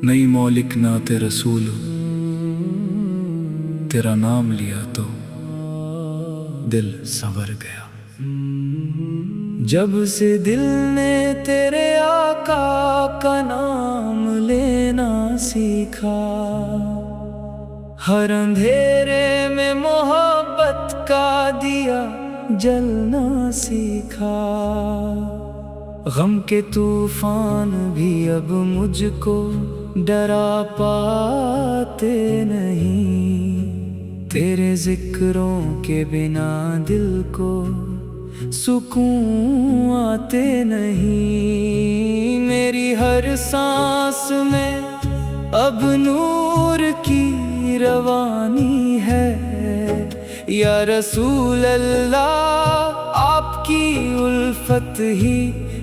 नई मौलिक नाते रसूल, तेरा नाम लिया तो दिल संवर गया। जब से दिल ने तेरे आका का नाम लेना सीखा, हर अंधेरे में मोहब्बत का दिया जलना सीखा। गम के तूफान भी अब मुझको डरा पाते नहीं, तेरे जिक्रों के बिना दिल को सुकून आते नहीं। मेरी हर सांस में अब नूर की रवानी है, या रसूल अल्लाह आपकी उल्फत ही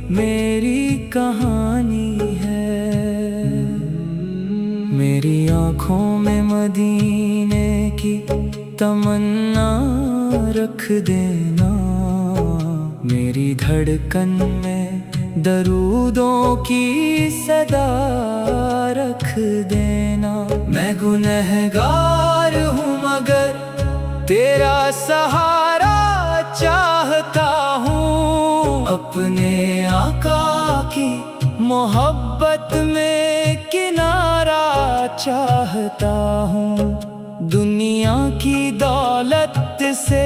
मेरी कहानी है। मेरी आँखों में मदीने की तमन्ना रख देना, मेरी धड़कन में दरूदों की सदा रख देना। मैं गुनहगार हूँ मगर तेरा सहारा चाहता हूँ, अपने आका की मोहब्बत में किनारा चाहता हूँ। दुनिया की दौलत से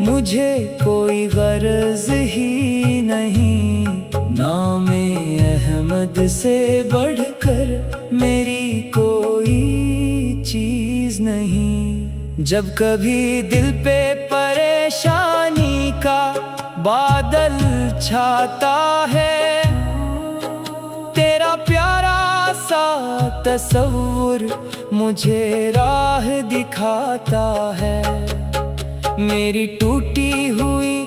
मुझे कोई गर्ज ही नहीं, नामे अहमद से बढ़कर मेरी कोई चीज नहीं। जब कभी दिल पे परेशानी का बादल छाता है, तेरा प्यारा सा तस्वुर मुझे राह दिखाता है। मेरी टूटी हुई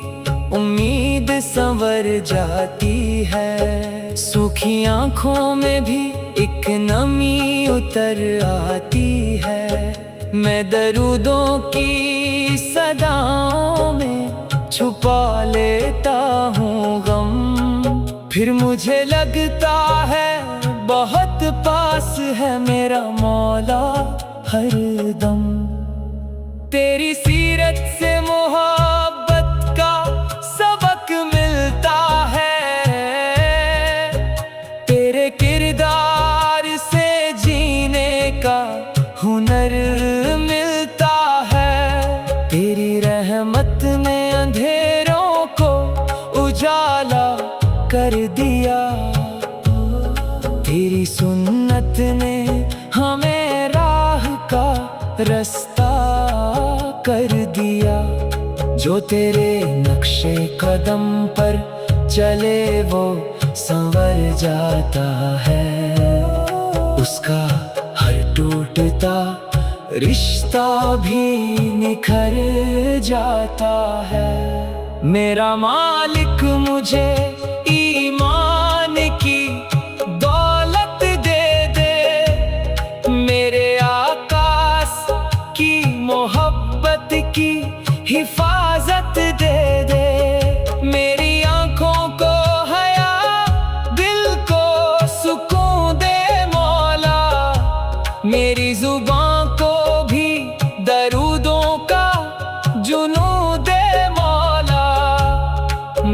उम्मीद संवर जाती है, सूखी आँखों में भी एक नमी उतर आती है। मैं दरूदों की सदाओं में छुपा लेता हूँ गम, फिर मुझे लगता है बहुत पास है मेरा मौला हर दम। तेरी सीरत से मोहब्बत का सबक मिलता है, तेरे किरदार से जीने का हुनर मिलता है। तेरी रहमत ने अंधेरों को उजाला कर दिया, तेरी सुन्नत ने हमें राह का रास्ता कर दिया। जो तेरे नक्शे कदम पर चले वो संवर जाता है, उसका हर टूटता रिश्ता भी निखर जाता है। मेरा मालिक मुझे ईमान की दौलत दे दे, मेरे आकाश की मोहब्बत की हिफाजत दे दे। मेरी आँखों को हया, दिल को सुकून दे मौला, मेरी जुबान को भी दरूदों का जुनून दे मौला।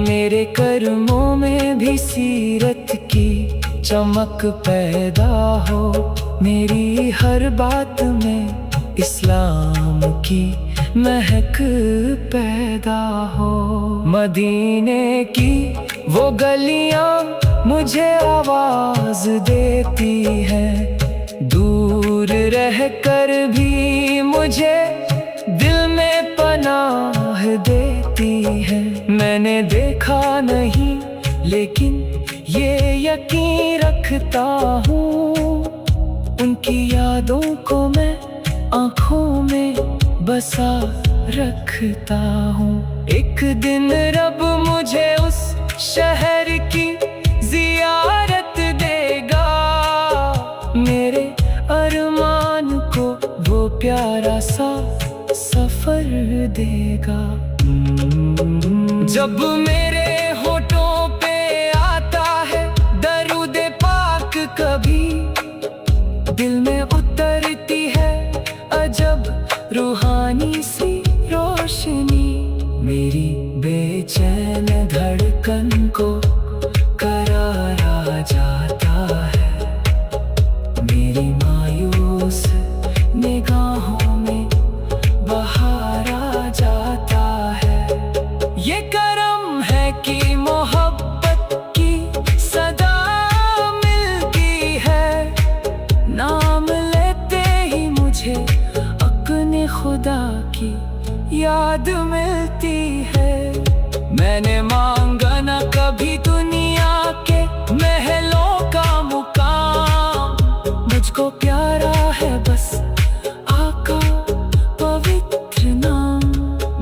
मेरे कर्मों में भी सीरत की चमक पैदा हो, मेरी हर बात में इस्लाम की महक पैदा हो। मदीने की वो गलियां मुझे आवाज देती है, दूर रहकर भी मुझे दिल में पनाह देती है। मैंने देखा नहीं लेकिन ये यकीन रखता हूँ, उनकी यादों को मैं आँखों में बसा रखता हूँ। एक दिन रब मुझे उस शहर की जियारत देगा, मेरे अरमान को वो प्यारा सा सफर देगा। जब मेरे होठों पे आता है दरूद पाक कभी दिल में उतरती है अजब रूहानी सी रोशनी। मेरी बेचैन धड़कन को करारा जाता है, मेरी मायूस निगाहों में बहार आ जाता है। ये करम है कि मोहब्बत की सदा मिलती है, नाम लेते ही मुझे अपने खुदा की याद मिलती है। मैंने मांगा न कभी दुनिया के महलों का मुकाम, मुझको प्यारा है बस आका पवित्र नाम।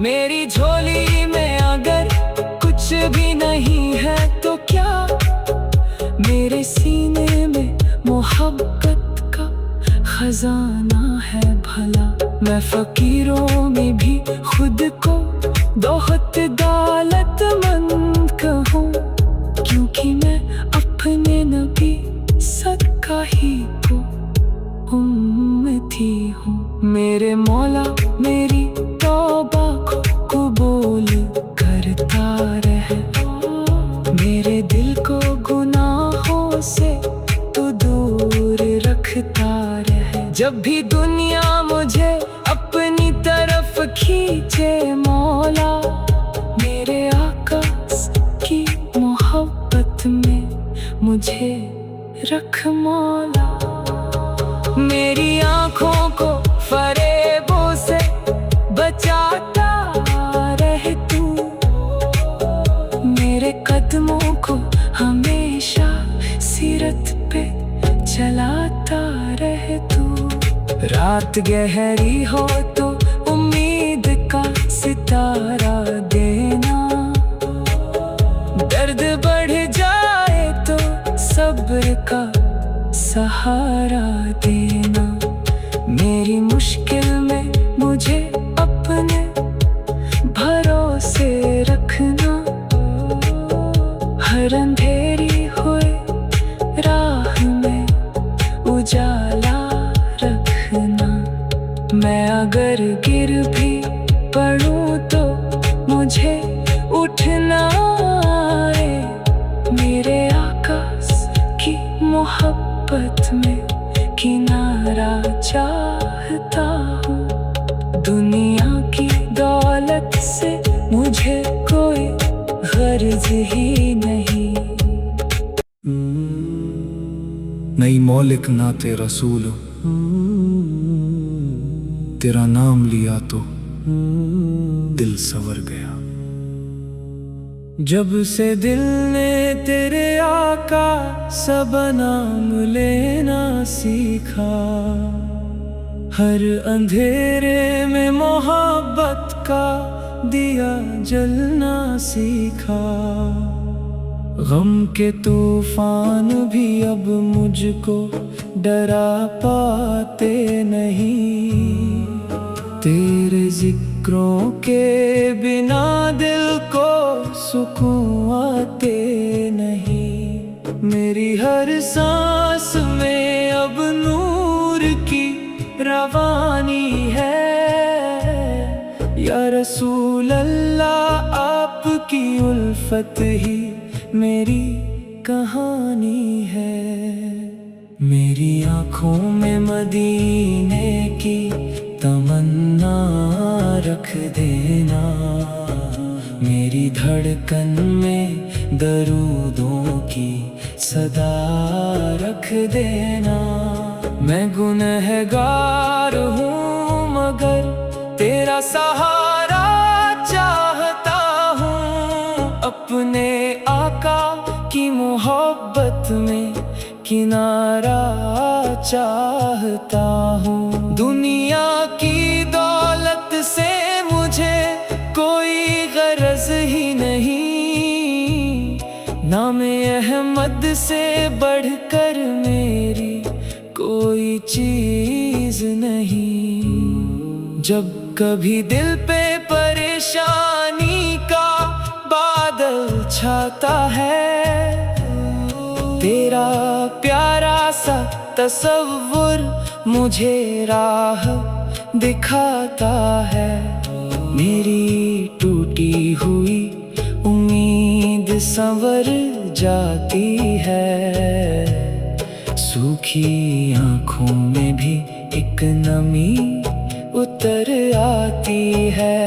मेरी झोली में अगर कुछ भी नहीं है तो क्या, मेरे सीने में मोहब्बत का खजाना है भला। मैं फकीरों में भी खुद को बहुत दौलतमंद कहूँ, क्योंकि मैं अपने नबी सदका ही को उम्मती हूँ। मेरे मौला मेरी तौबा को कबूल करता रहे, मेरे दिल को गुनाहों से तो दूर रखता रहे। जब भी दुनिया मुझे अपनी तरफ खींचे मौला, मेरे आका की मोहब्बत में मुझे रख मौला। मेरी आँखों को फरेबों से बचाता रहे तू, मेरे कदमों को हमेशा सीरत पे चलाता रहे तू। रात गहरी हो तो उम्मीद का सितारा देना, दर्द बढ़ जाए तो सब्र का सहारा देना। मेरी मुश्किल में मुझे अपने भरोसे रखना, हर अंधेरी हुए राह में उजाला रखना। मैं अगर गिर भी पड़ूं तो मुझे उठना है, मेरे आका की मोहब्बत में किनारा चाहता हूँ। दुनिया की दौलत से मुझे कोई गर्ज ही नहीं। नहीं मौलिक ना तेरा रसूल, तेरा नाम लिया तो दिल संवर गया। जब से दिल ने तेरे आका सब नाम लेना सीखा, हर अंधेरे में मोहब्बत का दिया जलना सीखा। गम के तूफान भी अब मुझको डरा पाते नहीं, तेरे जिक्रों के बिना दिल को सुकून आते नहीं। मेरी हर सांस में अब नूर की रवानी है, या रसूल अल्लाह आपकी उल्फत ही मेरी कहानी है। मेरी आँखों में मदीने की तमन्ना रख देना, मेरी धड़कन में दरूदों की सदा रख देना। मैं गुनहगार हूँ मगर तेरा सहारा चाहता हूँ, अपने आका की मोहब्बत में किनारा चाहता हूँ। दुनिया की दौलत से मुझे कोई गरज ही नहीं, नाम अहमद से बढ़कर मेरी कोई चीज नहीं। जब कभी दिल पे परेशानी का बादल छाता है, तेरा तेरा प्यारा सा तसव्वुर मुझे राह दिखाता है। मेरी टूटी हुई उम्मीद संवर जाती है। सूखी आँखों में भी एक नमी उतर आती है।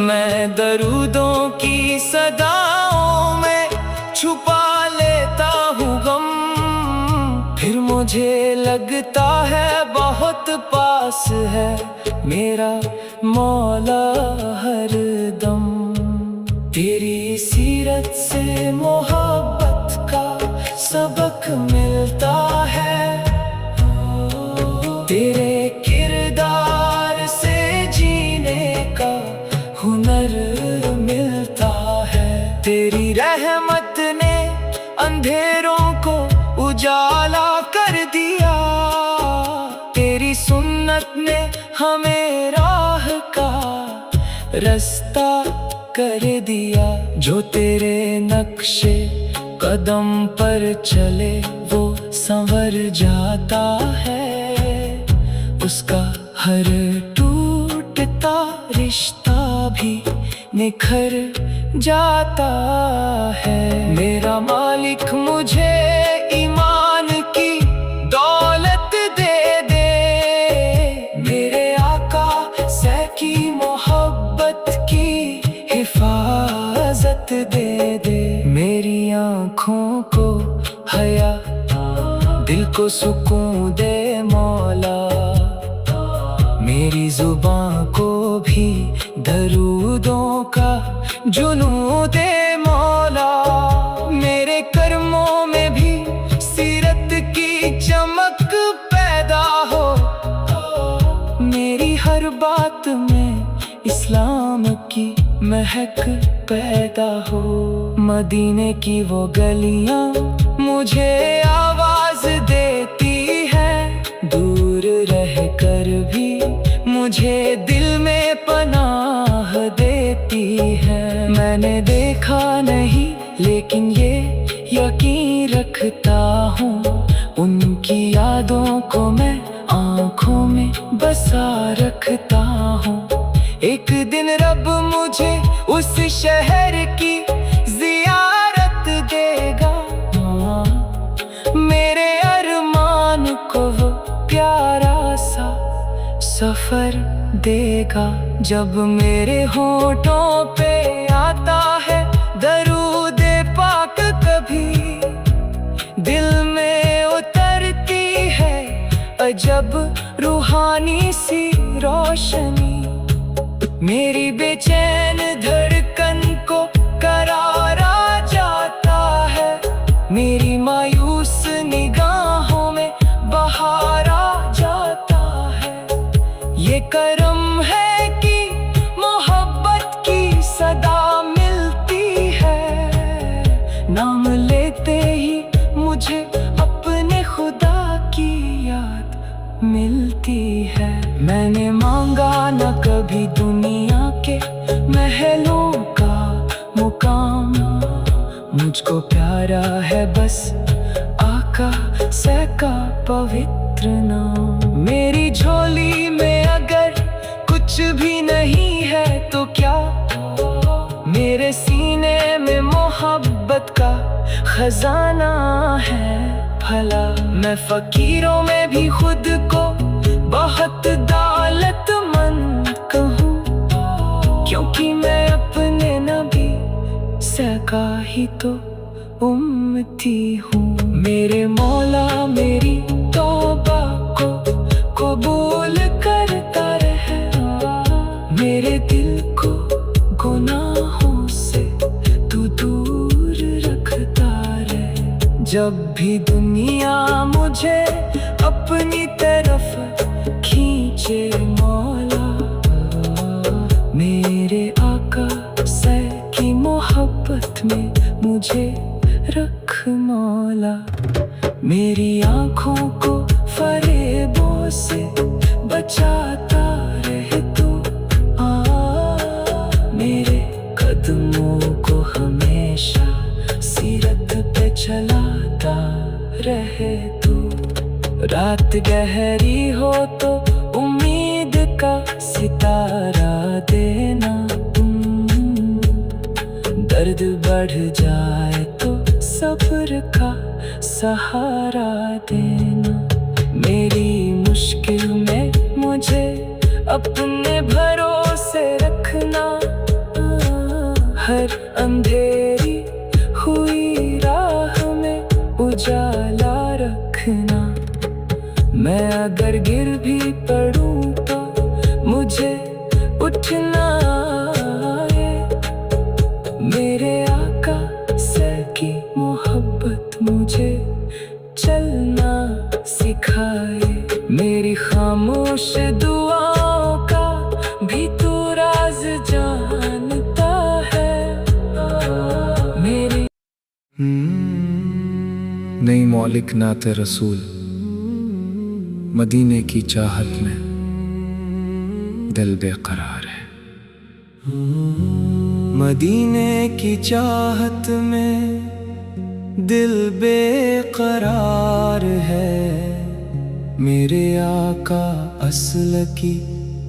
मैं दरूदों की सदाओं में छुपा लेता हूँ गम, फिर मुझे लगता है बहुत पास है मेरा मौला हरदम। तेरी सीरत से मोहब्बत का सबक मिलता है, तेरे किरदार से जीने का हुनर मिलता है। तेरी रहमत ने अंधेरों को उजाला कर दिया, तेरी सुन्नत ने हमें राह का रास्ता कर दिया। जो तेरे नक्शे कदम पर चले वो संवर जाता है, उसका हर टूटता रिश्ता भी निखर जाता है। मेरा मालिक मुझे ईमान की दौलत दे दे, मेरे आका से की मोहब्बत की हिफाजत दे दे। मेरी आँखों को हया, दिल को सुकून दे मौला, मेरी जुबान को भी दरूदों का जुनून दे मौला। मेरे कर्मों में भी सीरत की चमक पैदा हो, मेरी हर बात में इस्लाम की महक पैदा हो। मदीने की वो गलियां मुझे आवाज देती है, दूर रह कर भी मुझे दिल में पनाह देती है। मैंने देखा नहीं लेकिन ये यकीन रखता हूँ, उनकी यादों को मैं आँखों में बसा रखता हूँ। एक दिन रब मुझे उस शहर की जियारत देगा, मेरे अरमान को वो प्यारा सा सफर देगा। जब मेरे होठों पे आता है दरूद पाक कभी, दिल में उतरती है अजब रूहानी सी रोशनी। मेरी बेचैन धड़कन को करार आ जाता है, मेरी मायूस निगाहों में बहार आ जाता है। ये करम है कि मोहब्बत की सदा मिलती है, नाम लेते ही मुझे अपने खुदा की याद मिलती है। मैंने मांगा न कभी दुनिया के महलों का मुकाम, मुझको प्यारा है बस आका से का पवित्र नाम। मेरी झोली में अगर कुछ भी नहीं है तो क्या, मेरे सीने में मोहब्बत का खजाना है भला। मैं फकीरों में भी खुद को बहुत दौलतमंद कहूँ, क्योंकि मैं अपने नबी से का ही तो उम्मती हूँ। मेरे मौला मेरी तौबा को कबूल करता रहे, मेरे दिल को गुनाहों से तू दूर रखता रहे। जब भी दुनिया मुझे अपनी तरफ खींचे मौला, मेरे आका से की मोहब्बत में मुझे रख मौला। मेरी आँखों को फरेबों से बचाता रहे तू, मेरे कदमों को हमेशा सीरत पे चल जगाता रहे तू। रात गहरी हो तो उम्मीद का सितारा देना। दर्द बढ़ जाए तो सब्र का सहारा देना। मेरी मुश्किल में मुझे अपने भरोसे रखना। हर अंधेरी हुई राह में उजाला रखना। मैं अगर गिर भी पड़ूं तो मुझे उठना है। मेरे आका से की मोहब्बत मुझे चलना सिखाए। मेरी खामोश दुआओं का भी तू राज जानता है। मेरी नई मौलिक नाते रसूल, मदीने की चाहत में दिल बेकरार है। मदीने की चाहत में दिल बेकरार है। मेरे आका असल की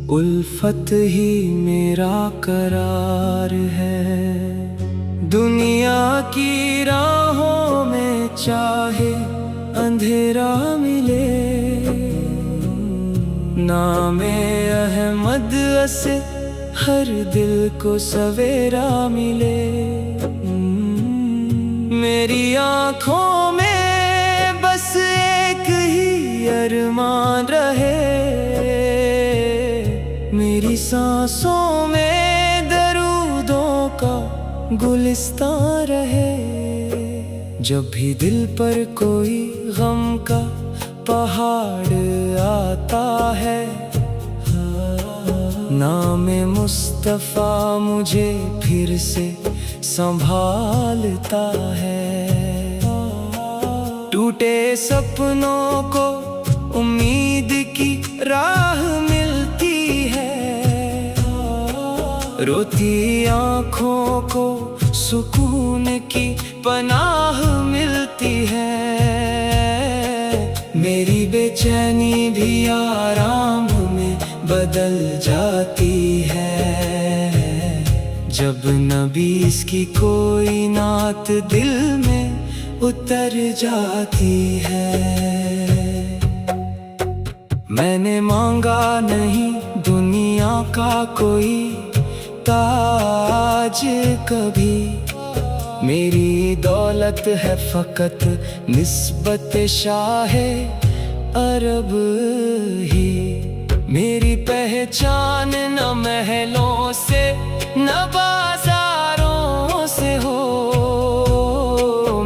उल्फत ही मेरा करार है। दुनिया की राहों में चाहे अंधेरा मिले, नामे अहमद से हर दिल को सवेरा मिले। मेरी आँखों में बस एक ही अरमान रहे। मेरी सांसों में दरूदों का गुलिस्तान रहे। जब भी दिल पर कोई गम का पहाड़ आता है, नाम मुस्तफा मुझे फिर से संभालता है। टूटे सपनों को उम्मीद की राह मिलती है। रोती आँखों को सुकून की पनाह मिलती है। मेरी बेचैनी भी आराम में बदल जाती है। जब नबी इसकी कोई नात दिल में उतर जाती है। मैंने मांगा नहीं दुनिया का कोई ताज कभी। मेरी दौलत है फकत निस्बत शाहे अरब ही। मेरी पहचान न महलों से न बाजारों से हो।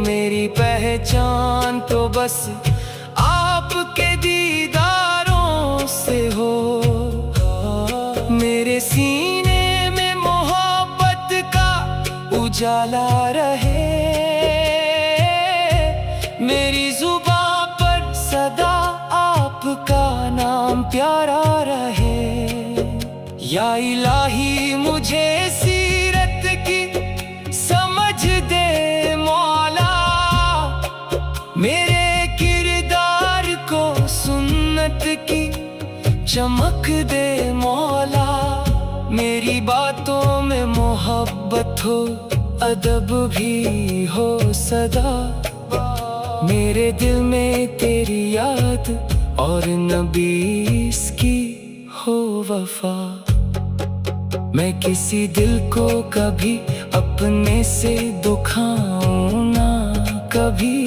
मेरी पहचान तो बस आपके दीदारों से हो। मेरे सीने में मोहब्बत का उजाला रहे। मेरी जुबां पर सदा आपका नाम प्यारा रहे। या इलाही मुझे सीरत की समझ दे मौला। मेरे किरदार को सुन्नत की चमक दे मौला। मेरी बातों में मोहब्बत हो, अदब भी हो सदा। मेरे दिल में तेरी याद और नबी की हो वफा। मैं किसी दिल को कभी अपने से दुखाऊं ना कभी।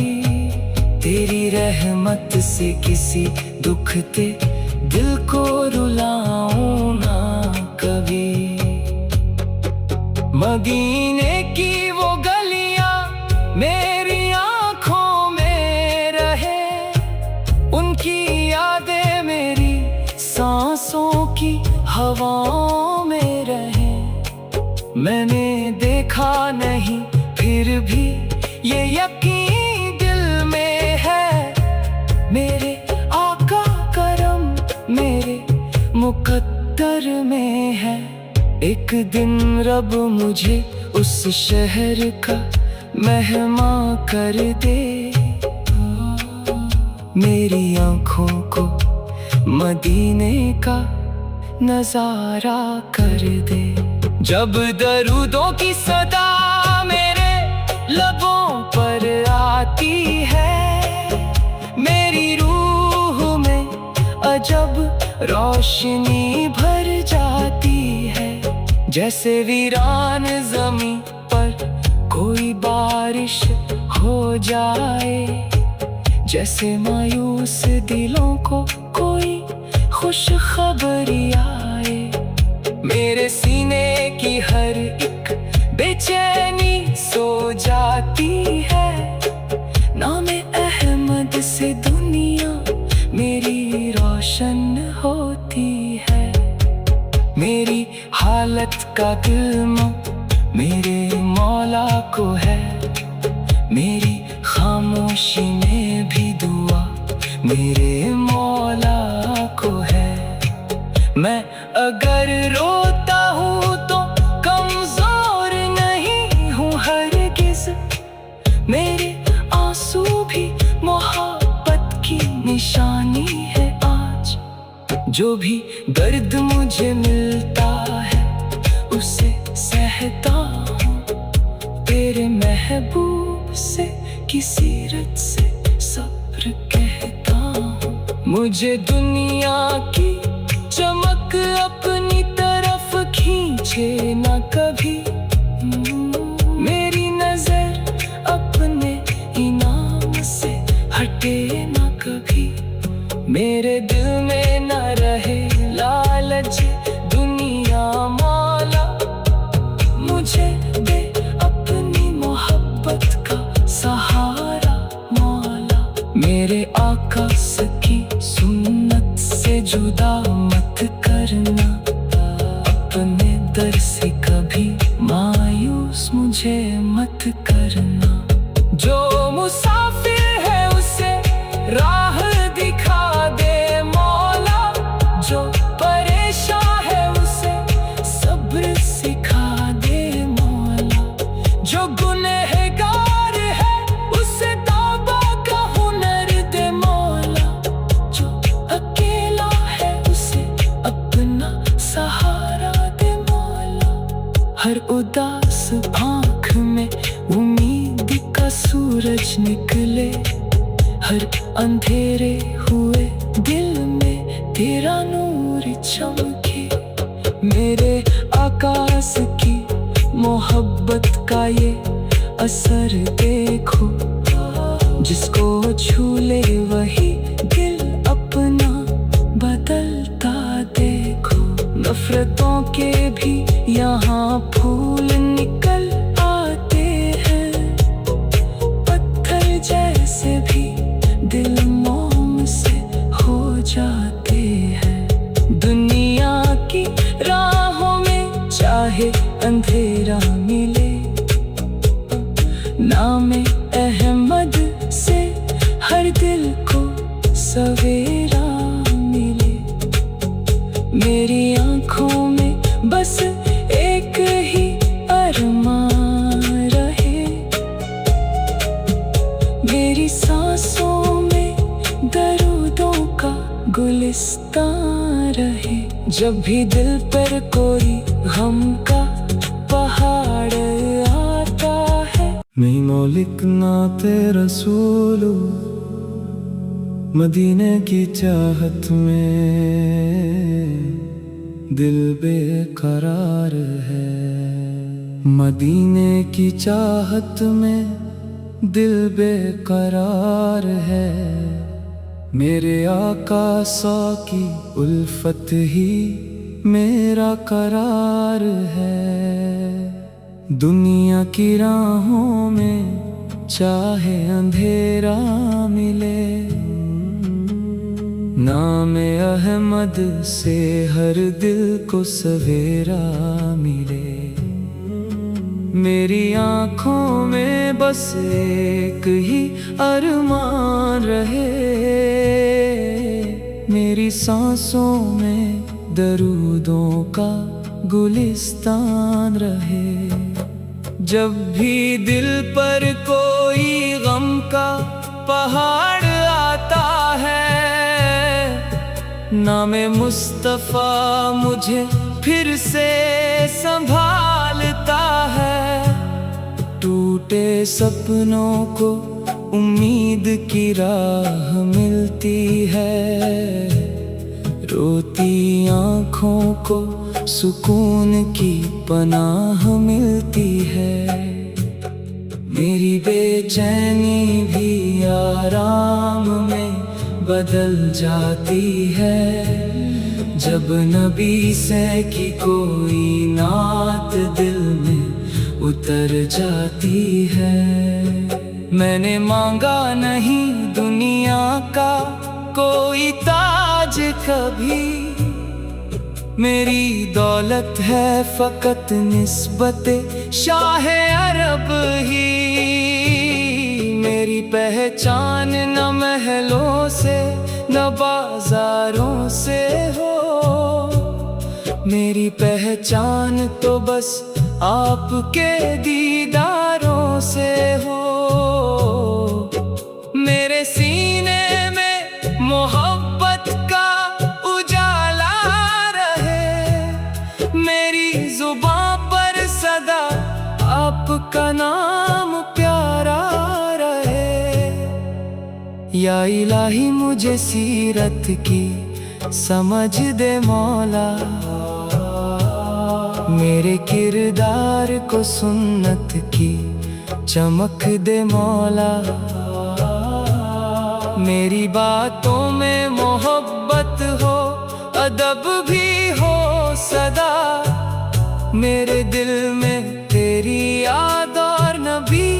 तेरी रहमत से किसी दुखते दिल को रुलाऊं ना कभी। मदीने की वो गलियां मेरी आँखों में रहे। उनकी यादें मेरी सांसों की हवाओं में रहे। मैंने देखा नहीं फिर भी ये यकीन दिल में है। मेरे आका करम मेरे मुकद्दर में है। एक दिन रब मुझे उस शहर का मेहमान कर दे। मेरी आंखों को मदीने का नजारा कर दे। जब दरूदों की सदा मेरे लबों पर आती है, मेरी रूह में अजब रोशनी भर जाती है। जैसे वीरान ज़मीं पर कोई बारिश हो जाए, जैसे मायूस दिलों को कोई खुश खबरी आए। मेरे सीने की हर एक बेचैनी सो जाती है। नामे अहमद से दुनिया मेरी रोशन होती है। मेरी हालत का गिल्मा मेरे मौला को है, मेरी खामोशी में भी दुआ मेरे मौला को है। मैं अगर रोता हूँ तो कमजोर नहीं हूँ हरगिज़, मेरे आंसू भी मोहब्बत की निशानी है आज। जो भी दर्द मुझे मिलता है उसे सहता हूँ, तेरे महबूब से की सीरत से सब्र कहता हूँ। मुझे दुनिया की चमक अपनी तरफ खींचे ना कभी, मेरी नजर अपने इनाम से हटे ना कभी। मेरे दिल में न रहे लालच दुनिया मौला, मुझे दे अपनी मोहब्बत का सहारा मौला। मेरे आका की सुन्नत से जुदा मत करना, अपने दर से कभी मायूस मुझे मत करना। जो मुसाफिर है उसे राह दिखा दे मौला, जो परेशान है उसे सब्र सिखा दे मौला। जो गुनहगार है उसे तौबा का हुनर दे मौला, जो अकेला है उसे अपना सहारा दे मौला। हर उदास आँख में उम्मीद का सूरज निकले, हर अंधेरे हुए दिल में तेरा नूर चमके। मेरे आकाश की मोहब्बत का ये असर देखो, जिसको छू ले वही दिल अपना बदलता देखो। नफरतों के भी यहाँ फूल निकल आते हैं, पत्थर जैसे भी दिल मोम से हो जाते हैं। दुनिया की राहों में चाहे अंधेरा मिले, नामे अहमद से हर दिल को सवेरा मिले। मेरी आंखों में बस एक ही अरमान रहे, मेरी सांसों में दरूदों का गुलिस्तान रहे। जब भी दिल पर कोई गम का पहाड़ आता है, नहीं मौलिक नाते रसूलू, मदीने की चाहत में दिल बेकरार है। मदीने की चाहत में दिल बेकरार है। मेरे आका सौ की उल्फत ही मेरा करार है। दुनिया की राहों में चाहे अंधेरा मिले, नामे अहमद से हर दिल को सवेरा मिले। मेरी आँखों में बस एक ही अरमान रहे, मेरी सांसों में दरूदों का गुलिस्तान रहे। जब भी दिल पर कोई गम का पहाड़ आता नामे मुस्तफा मुझे फिर से संभालता है। टूटे सपनों को उम्मीद की राह मिलती है। रोती आँखों को सुकून की पनाह मिलती है। मेरी बेचैनी भी आराम में बदल जाती है। जब नबी से की कोई नात दिल में उतर जाती है। मैंने मांगा नहीं दुनिया का कोई ताज कभी। मेरी दौलत है फकत निस्बते शाह अरब ही। मेरी पहचान न महलों से न बाजारों से हो। मेरी पहचान तो बस आपके दीदारों से हो। मेरे सीने में मोहब्बत का उजाला रहे। मेरी जुबां पर सदा आपका नाम प्यारा रहे। या इलाही मुझे सीरत की समझ दे मौला। मेरे किरदार को सुन्नत की चमक दे मौला। मेरी बातों में मोहब्बत हो अदब भी हो सदा। मेरे दिल में तेरी याद और नबी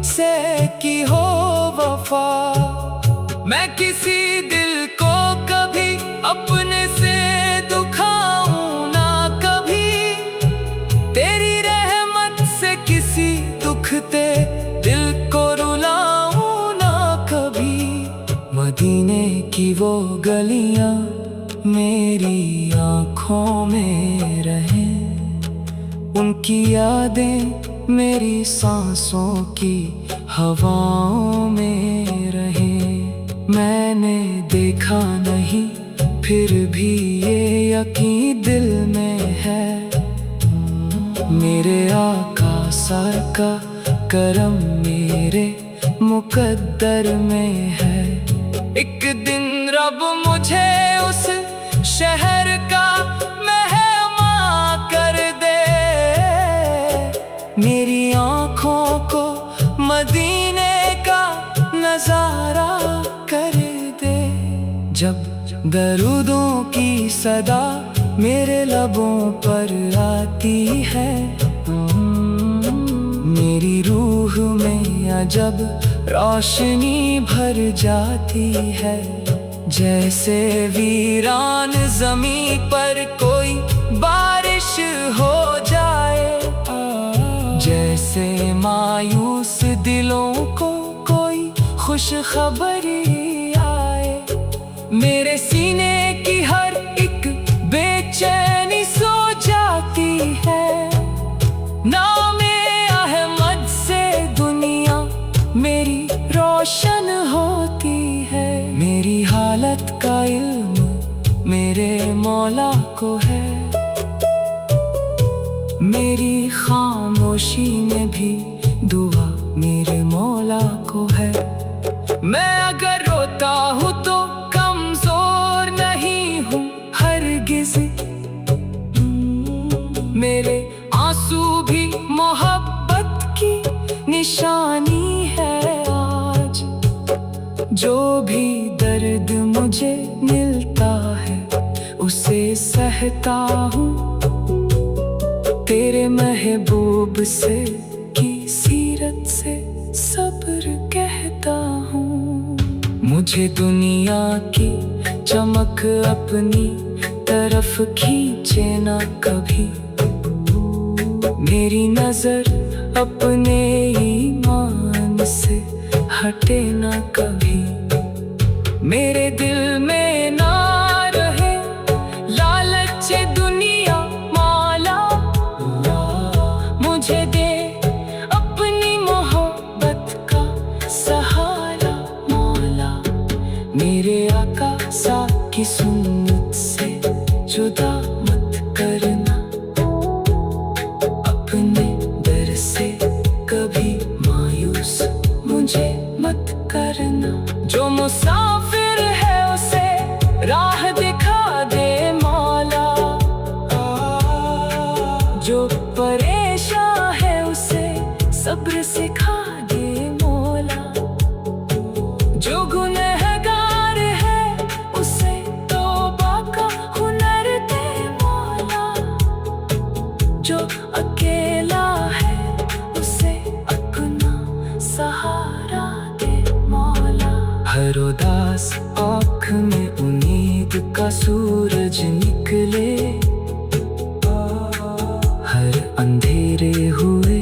से की हो वफा। मैं किसी दिल को कभी अपने से दुखाऊं ना कभी। तेरी रहमत से किसी दुखते दिल को रुलाऊं ना कभी। मदीने की वो गलियां मेरी आँखों में रहें। उनकी यादें मेरी सांसों की हवाओं में रहें। मैंने देखा नहीं फिर भी ये यकीन दिल में है। मेरे आका सर का करम मेरे मुकद्दर में है। एक दिन रब मुझे उस शहर का मेहमान कर दे। मेरी आँखों को मदीने का नजारा कर दे। जब दरूदों की सदा मेरे लबों पर आती है। मेरी रूह में अजब रोशनी भर जाती है। जैसे वीरान जमीन पर कोई बारिश हो जाए। जैसे मायूस दिलों को कोई खुश खबरी आए। मेरे सीने की हर एक बेचैनी सो जाती है। नामे अहमद से दुनिया मेरी रोशन होती है। मेरी हालत का इल्म मेरे मौला को है। मेरी खामोशी में भी दुआ मेरे मौला को है। मैं अगर रोता हूँ तो कमजोर नहीं हूँ हरगिज़। मेरे आंसू भी मोहब्बत की निशानी है आज। जो भी दर्द मुझे मिलता है उसे सहता हूँ। तेरे महबूब से की सीरत से सब्र कहता हूँ। मुझे दुनिया की चमक अपनी तरफ खींचे ना कभी। मेरी नजर अपने ईमान से हटे ना कभी। मेरे दिल में ना रहे लालच दुनिया मौला। मुझे दे अपनी मोहब्बत का सहारा मौला। मेरे आका सा की सुन्नत से जुदा मत करना, अपने दर से कभी मायूस मुझे मत करना। जो मुसाफिर है उसे राह दिखा दे मौला, जो परेशान है उसे सब्र सिखा दे मौला, जो गुनहगार है उसे तौबा का हुनर दे मौला, जो अकेला है उसे अपना सहारा दे मौला। हर उदास आँख में उम्मीद का सूरज निकले, हर अंधेरे हुए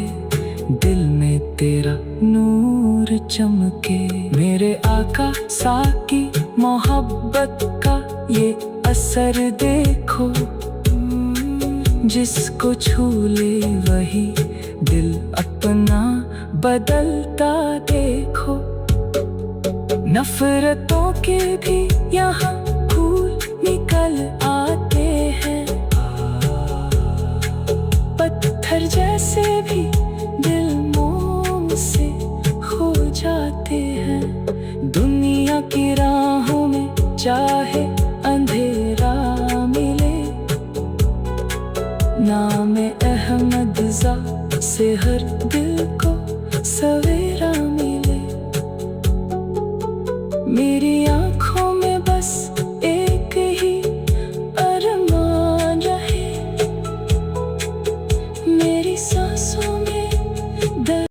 दिल में तेरा नूर चमके। मेरे आका साकी मोहब्बत का ये असर देखो, जिसको छू ले वही दिल अपना बदलता देखो। नफरतों के भी यहाँ फूल निकल आते हैं, पत्थर जैसे भी दिल मोम से हो जाते हैं। दुनिया की राहों में चाहे अंधेरा मिले, नाम अहमद ज़ा से हर दिल को सवेरा मिले। मेरी